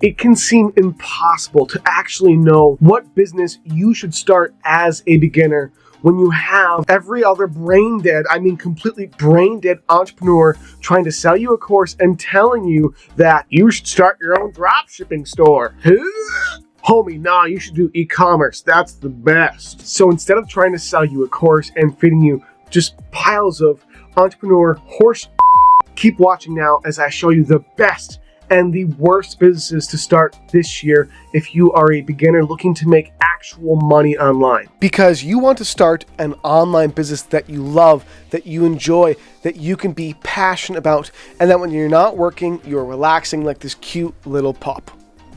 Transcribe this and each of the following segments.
It can seem impossible to actually know what business you should start as a beginner when you have every other completely brain dead entrepreneur trying to sell you a course and telling you that you should start your own dropshipping store. Homie, nah, you should do e-commerce. That's the best. So instead of trying to sell you a course and feeding you just piles of entrepreneur horse, keep watching now as I show you the best and the worst businesses to start this year if you are a beginner looking to make actual money online. Because you want to start an online business that you love, that you enjoy, that you can be passionate about, and that when you're not working, you're relaxing like this cute little pup.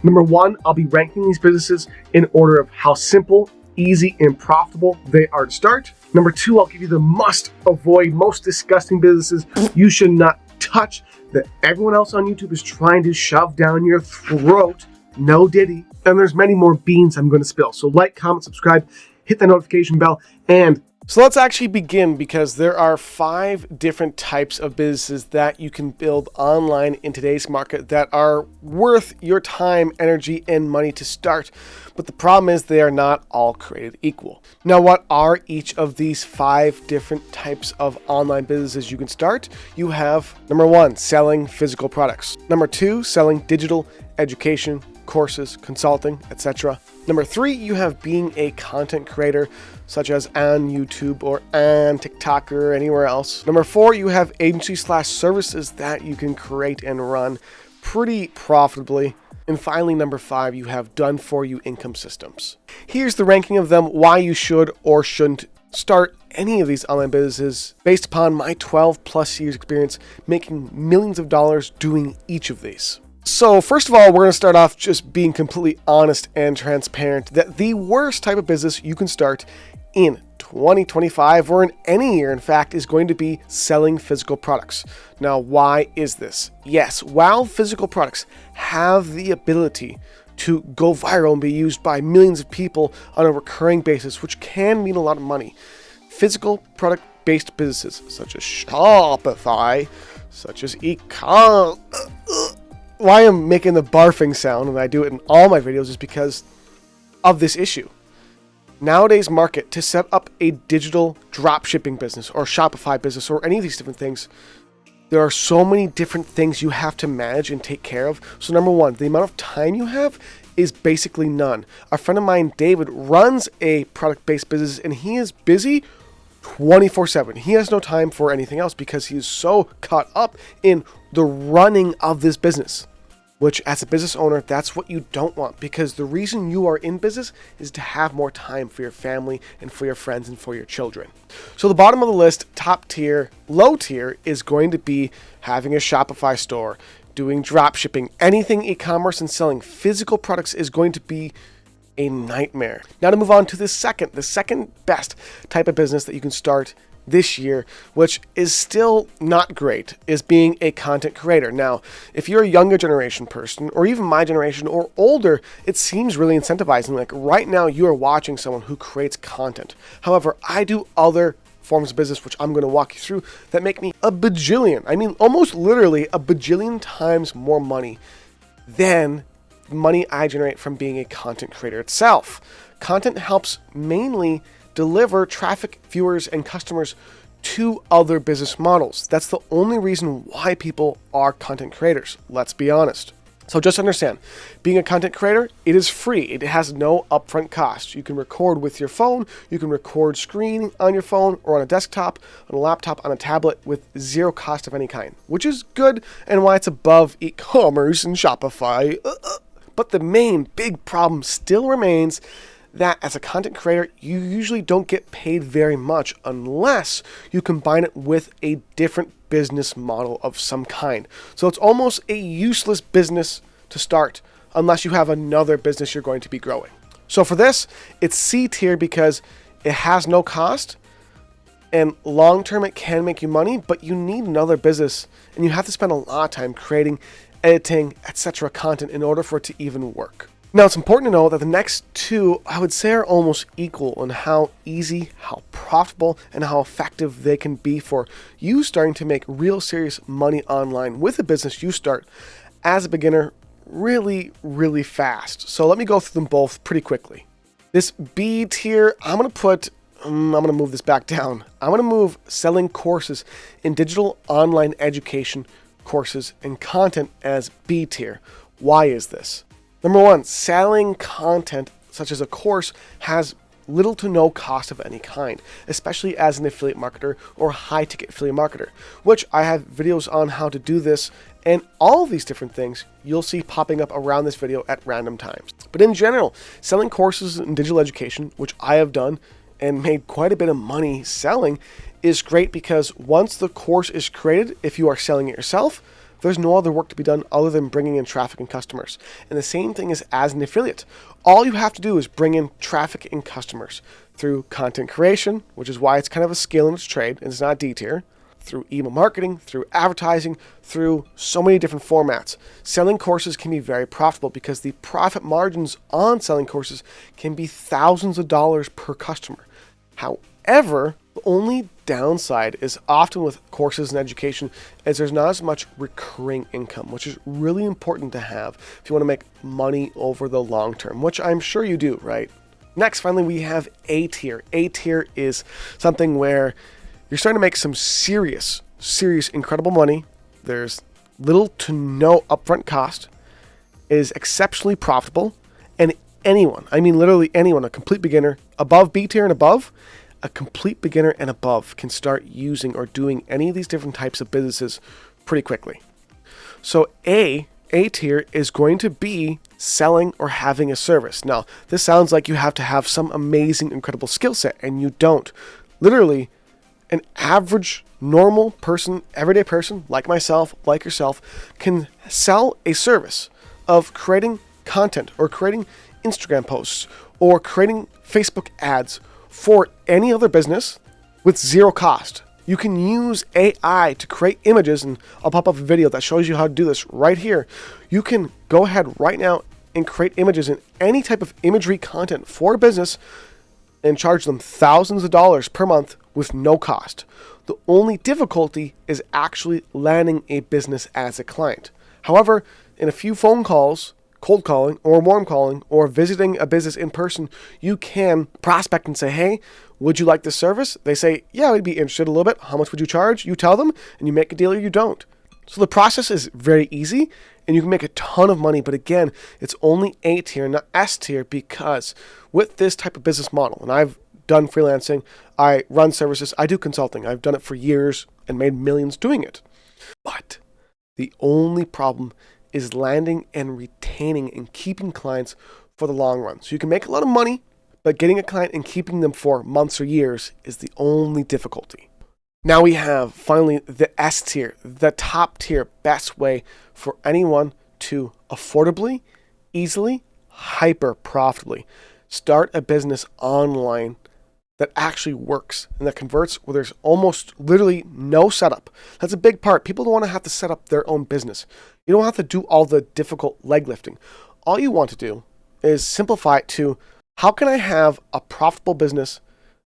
Number one, I'll be ranking these businesses in order of how simple, easy, and profitable they are to start. Number two, I'll give you the must-avoid, most disgusting businesses you should not touch that everyone else on YouTube is trying to shove down your throat. No diddy. And there's many more beans I'm going to spill. So like, comment, subscribe, hit the notification bell, and so let's actually begin, because there are 5 different types of businesses that you can build online in today's market that are worth your time, energy, and money to start. But the problem is they are not all created equal. Now, what are each of these 5 different types of online businesses you can start? You have, number 1, selling physical products. Number 2, selling digital education, courses, consulting, etc. Number 3, you have being a content creator, such as on YouTube or on TikTok or anywhere else. Number 4, you have agency/services that you can create and run pretty profitably. And finally, number 5, you have done-for-you income systems. Here's the ranking of them, why you should or shouldn't start any of these online businesses based upon my 12 plus years experience making millions of dollars doing each of these. So first of all, we're going to start off just being completely honest and transparent that the worst type of business you can start in 2025 or in any year, in fact, is going to be selling physical products. Now, why is this? Yes, while physical products have the ability to go viral and be used by millions of people on a recurring basis, which can mean a lot of money, physical product-based businesses such as Shopify, such as e-com, why I'm making the barfing sound, and I do it in all my videos, is because of this issue. Nowadays market, to set up a digital dropshipping business or Shopify business or any of these different things, there are so many different things you have to manage and take care of. So number 1, the amount of time you have is basically none. A friend of mine, David, runs a product-based business and he is busy 24/7. He has no time for anything else because he is so caught up in the running of this business. Which, as a business owner, that's what you don't want, because the reason you are in business is to have more time for your family and for your friends and for your children. So the bottom of the list, top tier, low tier, is going to be having a Shopify store, doing drop shipping, anything e-commerce and selling physical products is going to be a nightmare. Now to move on to the second best type of business that you can start this year, which is still not great, is being a content creator. Now, if you're a younger generation person, or even my generation or older, it seems really incentivizing. Like right now, you are watching someone who creates content. However, I do other forms of business, which I'm going to walk you through, that make me a bajillion, I mean, almost literally a bajillion times more money than the money I generate from being a content creator itself. Content helps mainly deliver traffic, viewers, and customers to other business models. That's the only reason why people are content creators. Let's be honest. So just understand, being a content creator, it is free. It has no upfront cost. You can record with your phone. You can record screen on your phone or on a desktop, on a laptop, on a tablet with zero cost of any kind, which is good and why it's above e-commerce and Shopify. But the main big problem still remains that as a content creator, you usually don't get paid very much unless you combine it with a different business model of some kind. So it's almost a useless business to start unless you have another business you're going to be growing. So for this, it's C tier because it has no cost, and long term it can make you money, but you need another business and you have to spend a lot of time creating, editing, etc. content in order for it to even work. Now, it's important to know that the next two, I would say, are almost equal in how easy, how profitable, and how effective they can be for you starting to make real serious money online with a business you start as a beginner really, really fast. So let me go through them both pretty quickly. This B tier, I'm going to move this back down. I'm going to move selling courses in digital online education courses and content as B tier. Why is this? Number one, selling content such as a course has little to no cost of any kind, especially as an affiliate marketer or high-ticket affiliate marketer, which I have videos on how to do this, and all of these different things you'll see popping up around this video at random times. But in general, selling courses in digital education, which I have done and made quite a bit of money selling, is great because once the course is created, if you are selling it yourself, there's no other work to be done other than bringing in traffic and customers. And the same thing is as an affiliate. All you have to do is bring in traffic and customers through content creation, which is why it's kind of a skill in its trade, and it's not D tier, through email marketing, through advertising, through so many different formats. Selling courses can be very profitable because the profit margins on selling courses can be thousands of dollars per customer. However, the only downside is often with courses and education is there's not as much recurring income, which is really important to have if you want to make money over the long term, which I'm sure you do, right? Next, finally, we have A tier. A tier is something where you're starting to make some serious, incredible money. There's little to no upfront cost. It is exceptionally profitable, and anyone, I mean literally anyone, a complete beginner, above B tier and above, a complete beginner and above can start using or doing any of these different types of businesses pretty quickly. So A tier is going to be selling or having a service. Now, this sounds like you have to have some amazing, incredible skill set, and you don't. Literally, an average, normal person, everyday person, like myself, like yourself, can sell a service of creating content or creating Instagram posts or creating Facebook ads for any other business with zero cost. You can use AI to create images, and I'll pop up a video that shows you how to do this right here. You can go ahead right now and create images in any type of imagery content for a business and charge them thousands of dollars per month with no cost. The only difficulty is actually landing a business as a client. However, in a few phone calls, cold calling or warm calling or visiting a business in person, you can prospect and say, hey, would you like this service? They say, yeah, I'd be interested a little bit. How much would you charge? You tell them and you make a deal or you don't. So the process is very easy and you can make a ton of money. But again, it's only A tier, not S tier, because with this type of business model, and I've done freelancing, I run services, I do consulting. I've done it for years and made millions doing it. But the only problem is landing and retaining and keeping clients for the long run. So you can make a lot of money, but getting a client and keeping them for months or years is the only difficulty. Now we have finally the S tier, the top tier, best way for anyone to affordably, easily, hyper profitably start a business online that actually works and that converts where there's almost literally no setup. That's a big part. People don't want to have to set up their own business. You don't have to do all the difficult leg lifting. All you want to do is simplify it to, how can I have a profitable business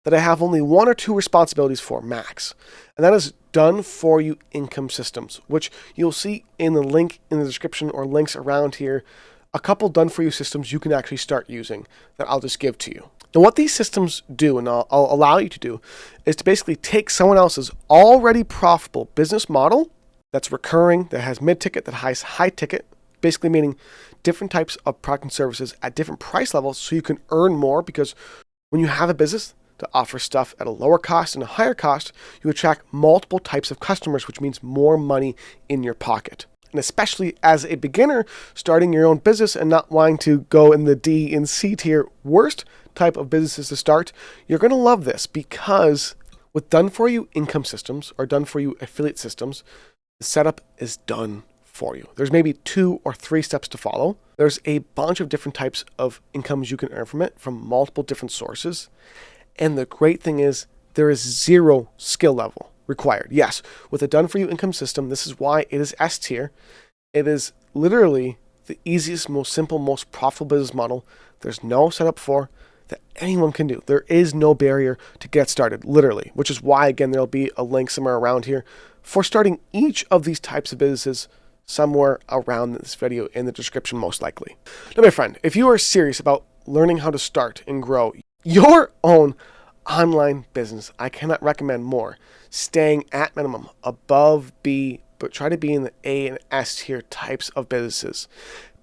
that I have only one or two responsibilities for max? And that is done for you income systems, which you'll see in the link in the description or links around here, a couple done for you systems you can actually start using that I'll just give to you. And what these systems do, and I'll allow you to do, is to basically take someone else's already profitable business model that's recurring, that has mid-ticket, that has high-ticket, basically meaning different types of product and services at different price levels so you can earn more, because when you have a business to offer stuff at a lower cost and a higher cost, you attract multiple types of customers, which means more money in your pocket. And especially as a beginner starting your own business and not wanting to go in the D and C tier worst type of businesses to start, you're going to love this, because with done for you income systems or done for you affiliate systems, the setup is done for you. There's maybe 2 or 3 steps to follow. There's a bunch of different types of incomes you can earn from it from multiple different sources. And the great thing is there is 0 skill level required. Yes, with a done for you income system, this is why it is S tier. It is literally the easiest, most simple, most profitable business model. There's no setup for that anyone can do. There is no barrier to get started, literally, which is why, again, there'll be a link somewhere around here for starting each of these types of businesses somewhere around this video in the description, most likely. Now, my friend, if you are serious about learning how to start and grow your own online business, I cannot recommend more. Staying at minimum above B, but try to be in the A and S tier types of businesses,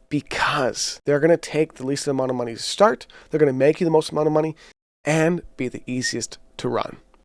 because they're going to take the least amount of money to start, they're going to make you the most amount of money, and be the easiest to run.